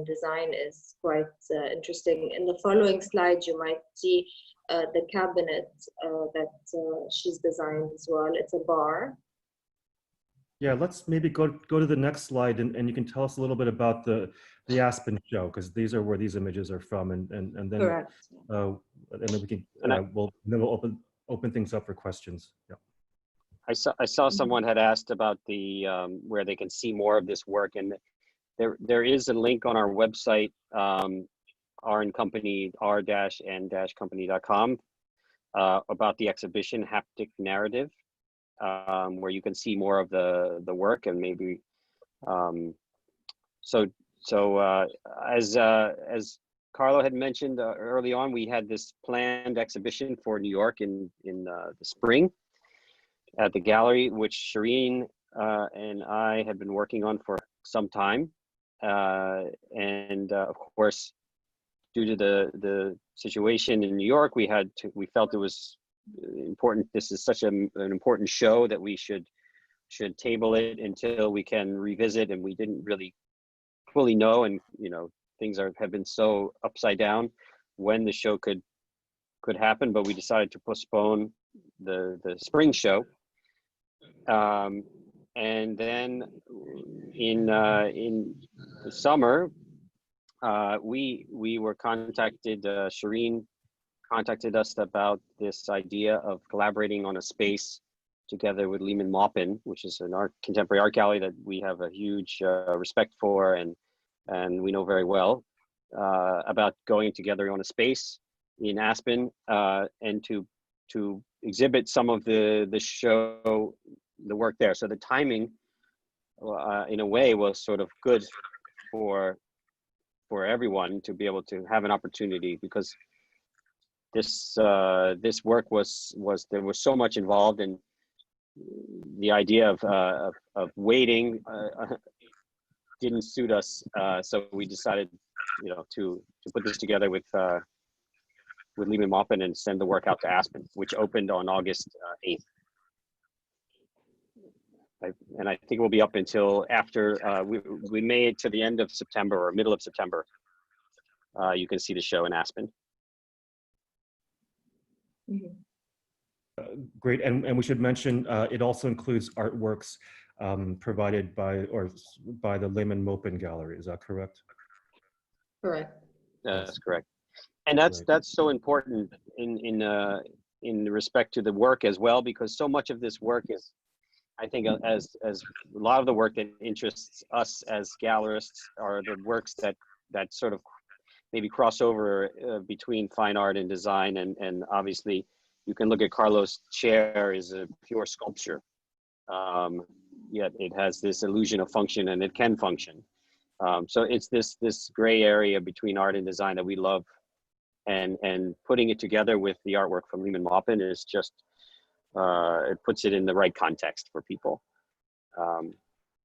design is quite interesting. In the following slide, you might see the cabinet that she's designed as well. It's a bar. Yeah, let's maybe go to the next slide, and you can tell us a little bit about the Aspen show, because these are where these images are from, and then correct. And then we can we'll open things up for questions. Yeah. I saw someone had asked about the where they can see more of this work, and there is a link on our website, r-n-company.com, about the exhibition Haptic Narrative, where you can see more of the work, and maybe as Carlo had mentioned early on, we had this planned exhibition for New York in the spring at the gallery, which Shireen and I had been working on for some time, and of course, due to the situation in New York, we felt it was important. This is such an important show that we should table it until we can revisit, and we didn't really fully know, and things have been so upside down when the show could happen, but we decided to postpone the spring show, and then in the summer we were contacted. Shireen contacted us about this idea of collaborating on a space together with Lehman Maupin, which is an contemporary art gallery that we have a huge respect for, and we know very well, about going together on a space in Aspen, and to exhibit some of the show the work there. So the timing, in a way, was sort of good for everyone to be able to have an opportunity, because this work was there was so much involved, and the idea of waiting didn't suit us. So we decided, to put this together with Lehman Maupin and send the work out to Aspen, which opened on August 8th. And I think it will be up until after we made it to the end of September or middle of September. You can see the show in Aspen. Mm-hmm. Great, and we should mention it also includes artworks provided by the Lehman Maupin Gallery. Is that correct? Correct. That's correct, and that's so important in respect to the work as well, because so much of this work is, I think, as a lot of the work that interests us as gallerists are the works that sort of maybe cross over between fine art and design, and obviously you can look at Carlos' chair is a pure sculpture, yet it has this illusion of function, and it can function. So it's this gray area between art and design that we love, and putting it together with the artwork from Lehman Maupin is just, it puts it in the right context for people.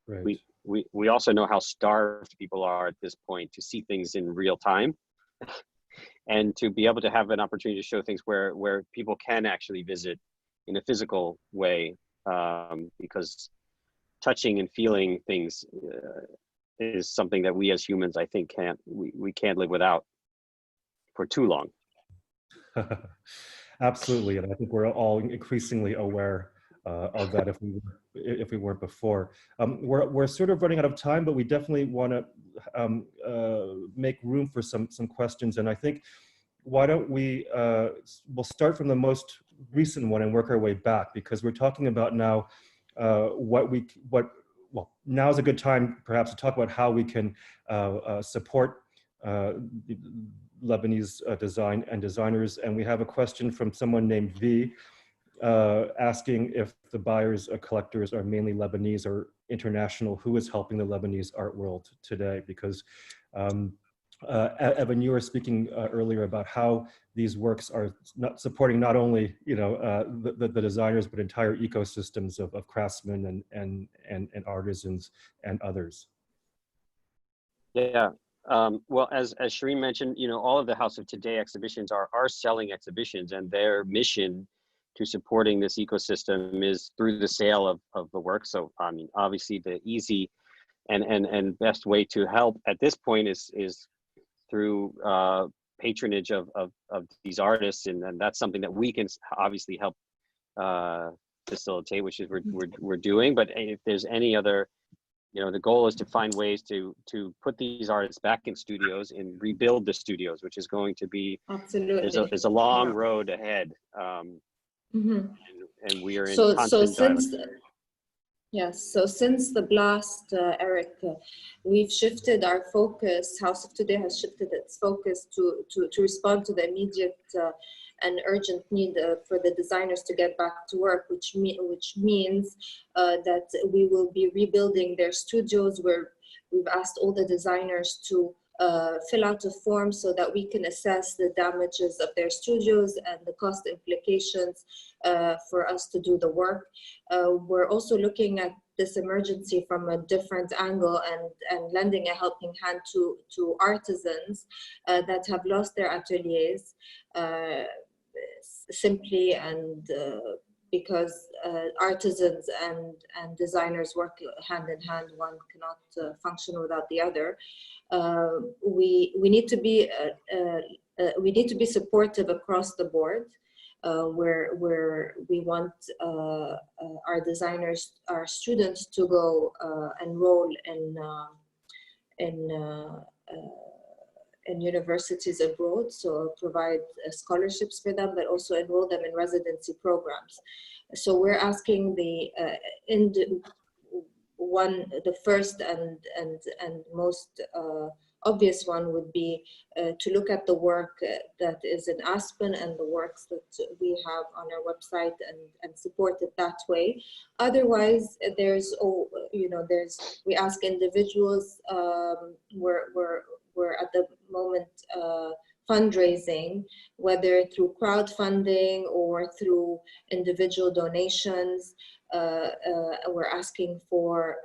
Right. We also know how starved people are at this point to see things in real time, and to be able to have an opportunity to show things where people can actually visit in a physical way, because touching and feeling things is something that we as humans, I think, we can't live without for too long. Absolutely, and I think we're all increasingly aware of that if we weren't before. We're sort of running out of time, but we definitely want to make room for some questions, and I think why don't we'll start from the most recent one and work our way back, because we're talking about now well, now is a good time perhaps to talk about how we can support Lebanese design and designers. And we have a question from someone named V asking if the buyers or collectors are mainly Lebanese or international. Who is helping the Lebanese art world today? Because Evan, you were speaking earlier about how these works are not supporting not only the designers, but entire ecosystems of craftsmen and artisans and others. Yeah. Well, as Shireen mentioned, all of the House of Today exhibitions are selling exhibitions, and their mission to supporting this ecosystem is through the sale of the work. So, I mean, obviously the easy and best way to help at this point is through patronage of these artists, and that's something that we can obviously help facilitate, which is we're doing. But if there's any other, the goal is to find ways to put these artists back in studios and rebuild the studios, which is going to be, Absolutely, there's a long road ahead, mm-hmm. and we are in so constant since Yes, so since the blast, Eric, we've shifted our focus. House of Today has shifted its focus to respond to the immediate and urgent need for the designers to get back to work, which means that we will be rebuilding their studios, where we've asked all the designers to fill out a form so that we can assess the damages of their studios and the cost implications for us to do the work. We're also looking at this emergency from a different angle and lending a helping hand to artisans that have lost their ateliers simply and because artisans and designers work hand in hand. One cannot function without the other. We need to be supportive across the board, where we want our designers, our students, to go enroll in universities abroad, so provide scholarships for them, but also enroll them in residency programs. So we're asking the first and most obvious one would be to look at the work that is in Aspen and the works that we have on our website and support it that way. Otherwise, there's, we ask individuals, we're at the moment fundraising, whether through crowdfunding or through individual donations. We're asking for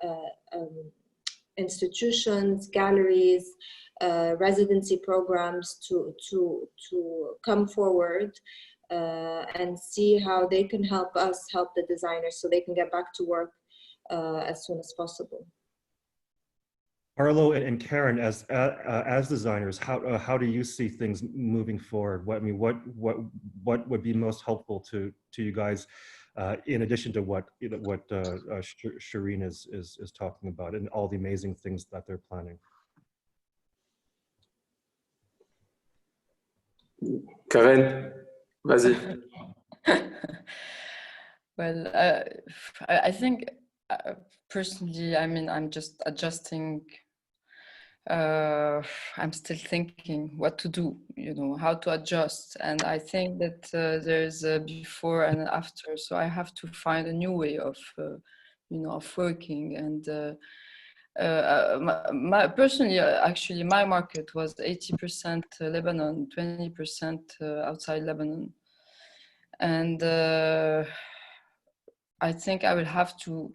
institutions, galleries, residency programs to come forward and see how they can help us help the designers so they can get back to work as soon as possible. Carlo and Karen, as designers, how do you see things moving forward? What would be most helpful to you guys, in addition to what Shireen is talking about and all the amazing things that they're planning? Karen, vas-y. Well, I think personally, I mean, I'm just adjusting. I'm still thinking what to do, how to adjust. And I think that there's a before and after. So I have to find a new way of, of working. And personally, actually, my market was 80% Lebanon, 20% outside Lebanon. And I think I will have to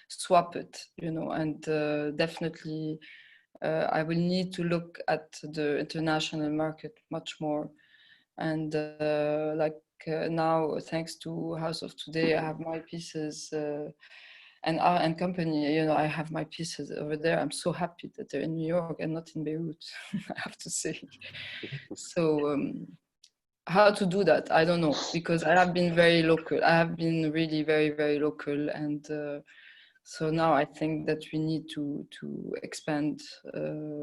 swap it, and definitely I will need to look at the international market much more. And now, thanks to House of Today, I have my pieces and company, I have my pieces over there. I'm so happy that they're in New York and not in Beirut, I have to say. So, how to do that, I don't know, because I have been very local. I have been really very, very local, and so now I think that we need to expand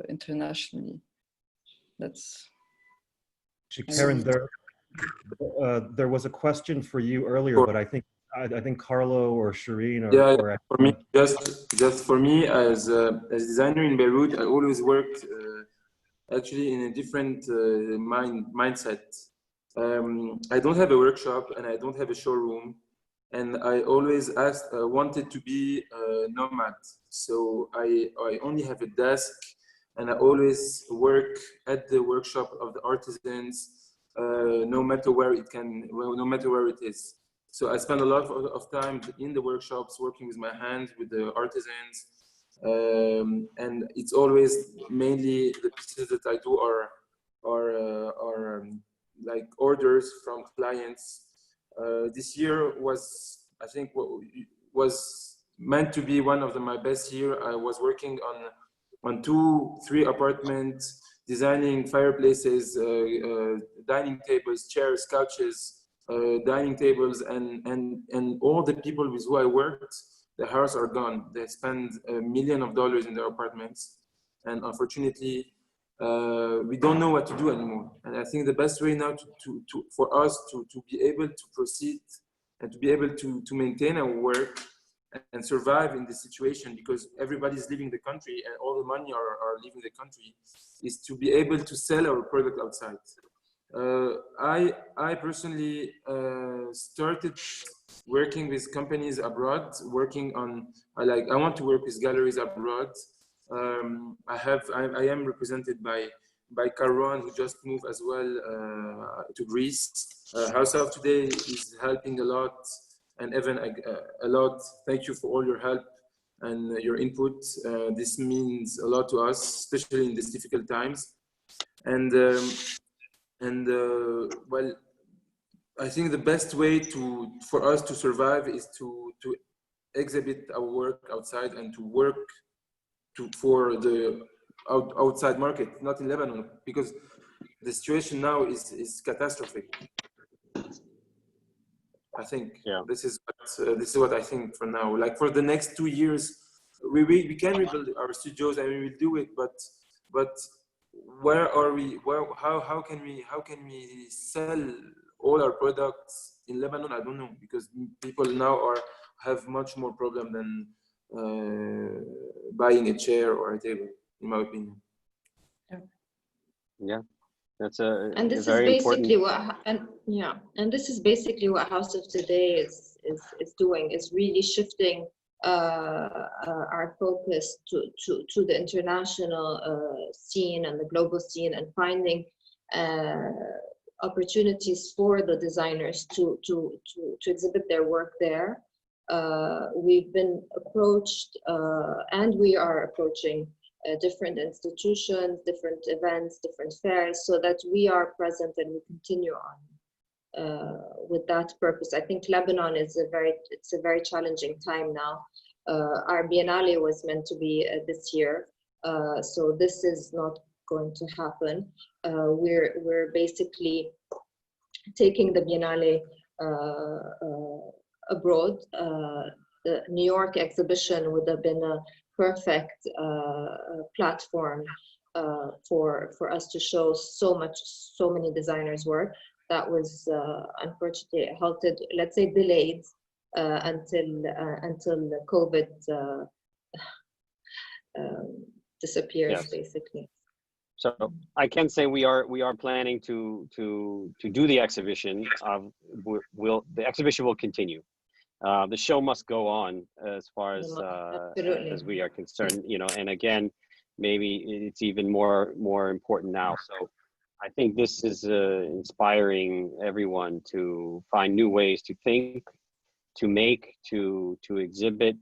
internationally. That's Karen. There was a question for you earlier, but I think Carlo or Shireen or for me, just for me as designer in Beirut, I always worked actually in a different mindset. I don't have a workshop and I don't have a showroom, and I always wanted to be a nomad. So I only have a desk, and I always work at the workshop of the artisans, no matter where it is. So I spend a lot of time in the workshops working with my hands with the artisans, and it's always mainly the pieces that I do are like orders from clients. This year was, I think, was meant to be one of my best year. I was working on 2-3 apartments, designing fireplaces, dining tables, chairs, couches, dining tables, and all the people with who I worked, the house are gone. They spend $1 million in their apartments, and unfortunately, we don't know what to do anymore. And I think the best way now for us to be able to proceed and to be able to maintain our work and survive in this situation, because everybody's leaving the country and all the money are leaving the country, is to be able to sell our product outside. I personally started working with companies abroad, working on, I want to work with galleries abroad. I am represented by Caron, who just moved as well to Greece. House of Today is helping a lot, and Evan a lot. Thank you for all your help and your input. This means a lot to us, especially in these difficult times. And well, I think the best way for us to survive is to exhibit our work outside and to work for the outside market, not in Lebanon, because the situation now is catastrophic. I think this is what I think for now. Like for the next 2 years, we can rebuild our studios and we will do it. But where are we? How can we sell all our products in Lebanon? I don't know, because people now have much more problem buying a chair or a table, in my opinion. Yeah, that's a And this is very basically important. and this is basically what House of Today is doing, is really shifting our focus to the international scene and the global scene, and finding opportunities for the designers to exhibit their work there. We've been approached, and we are approaching different institutions, different events, different fairs, so that we are present and we continue on with that purpose. I think Lebanon is it's a very challenging time now. Our Biennale was meant to be this year, so this is not going to happen. We're basically taking the Biennale abroad. The New York exhibition would have been a perfect platform for us to show so many designers' work. That was unfortunately halted, let's say delayed, until the COVID disappears, Yes. basically. So I can say we are planning to do the exhibition. The exhibition will continue. The show must go on as far as we are concerned, you know. And again, maybe it's even more important now. So I think this is inspiring everyone to find new ways to think, to make, to exhibit.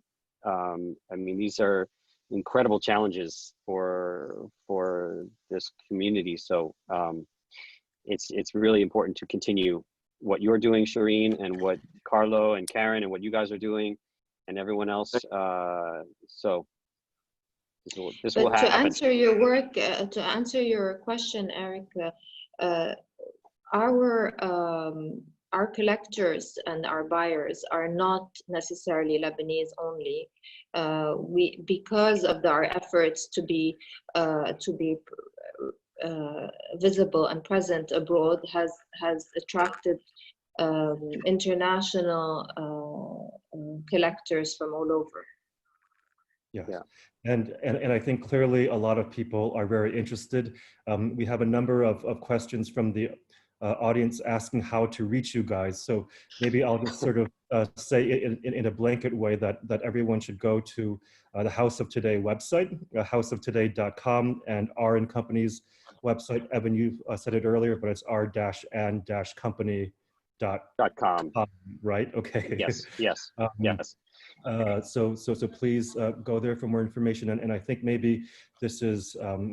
I mean, these are incredible challenges for this community. So it's really important to continue what you're doing, Shireen, and what Carlo and Karen and what you guys are doing, and everyone else. So this will happen. To answer your question, Eric, our collectors and our buyers are not necessarily Lebanese only. Because of our efforts to be visible and present abroad, has attracted international collectors from all over. Yes. Yeah. And I think clearly a lot of people are very interested. We have a number of questions from the audience asking how to reach you guys. So maybe I'll just sort of say in a blanket way that everyone should go to the House of Today website, houseoftoday.com, and R & Company's website. Evan, you said it earlier, but it's r-and-company.com, right? Okay. Yes. Yes. Yes. So please go there for more information, and I think maybe this is a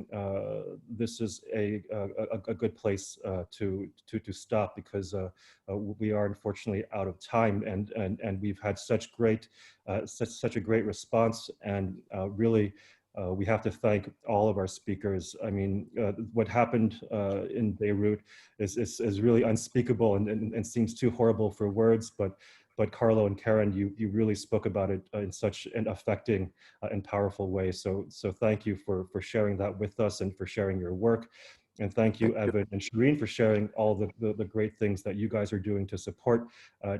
good place to stop, because we are unfortunately out of time, and we've had such a great response, and really we have to thank all of our speakers. I mean, what happened in Beirut is really unspeakable and seems too horrible for words, but Carlo and Karen, you really spoke about it in such an affecting and powerful way. So thank you for sharing that with us and for sharing your work. And thank you, Evan and Shireen, for sharing all the great things that you guys are doing to support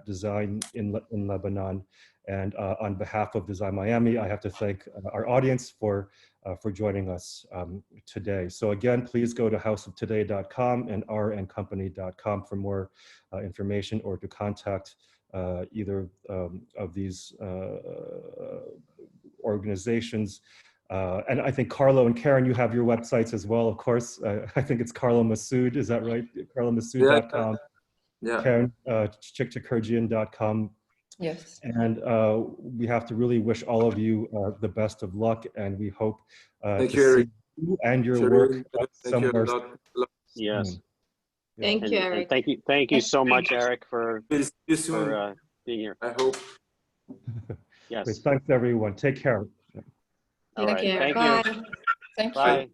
design in Lebanon. And on behalf of Design Miami, I have to thank our audience for joining us today. So again, please go to houseoftoday.com and randcompany.com for more information, or to contact either of these organizations. And I think Carlo and Karen, you have your websites as well, of course. I think it's Carlo Massoud, is that right? carlomassoud.com. Yeah. Karen, chiktakurjian.com. Yes. And we have to really wish all of you the best of luck, and we hope to see you and your work somewhere. Yes. Thank you, Eric. And thank you so much, Eric, for being here. I hope. Yes. Thanks, everyone. Take care. All right. Take care. Thank Bye. you. Thank Bye. you.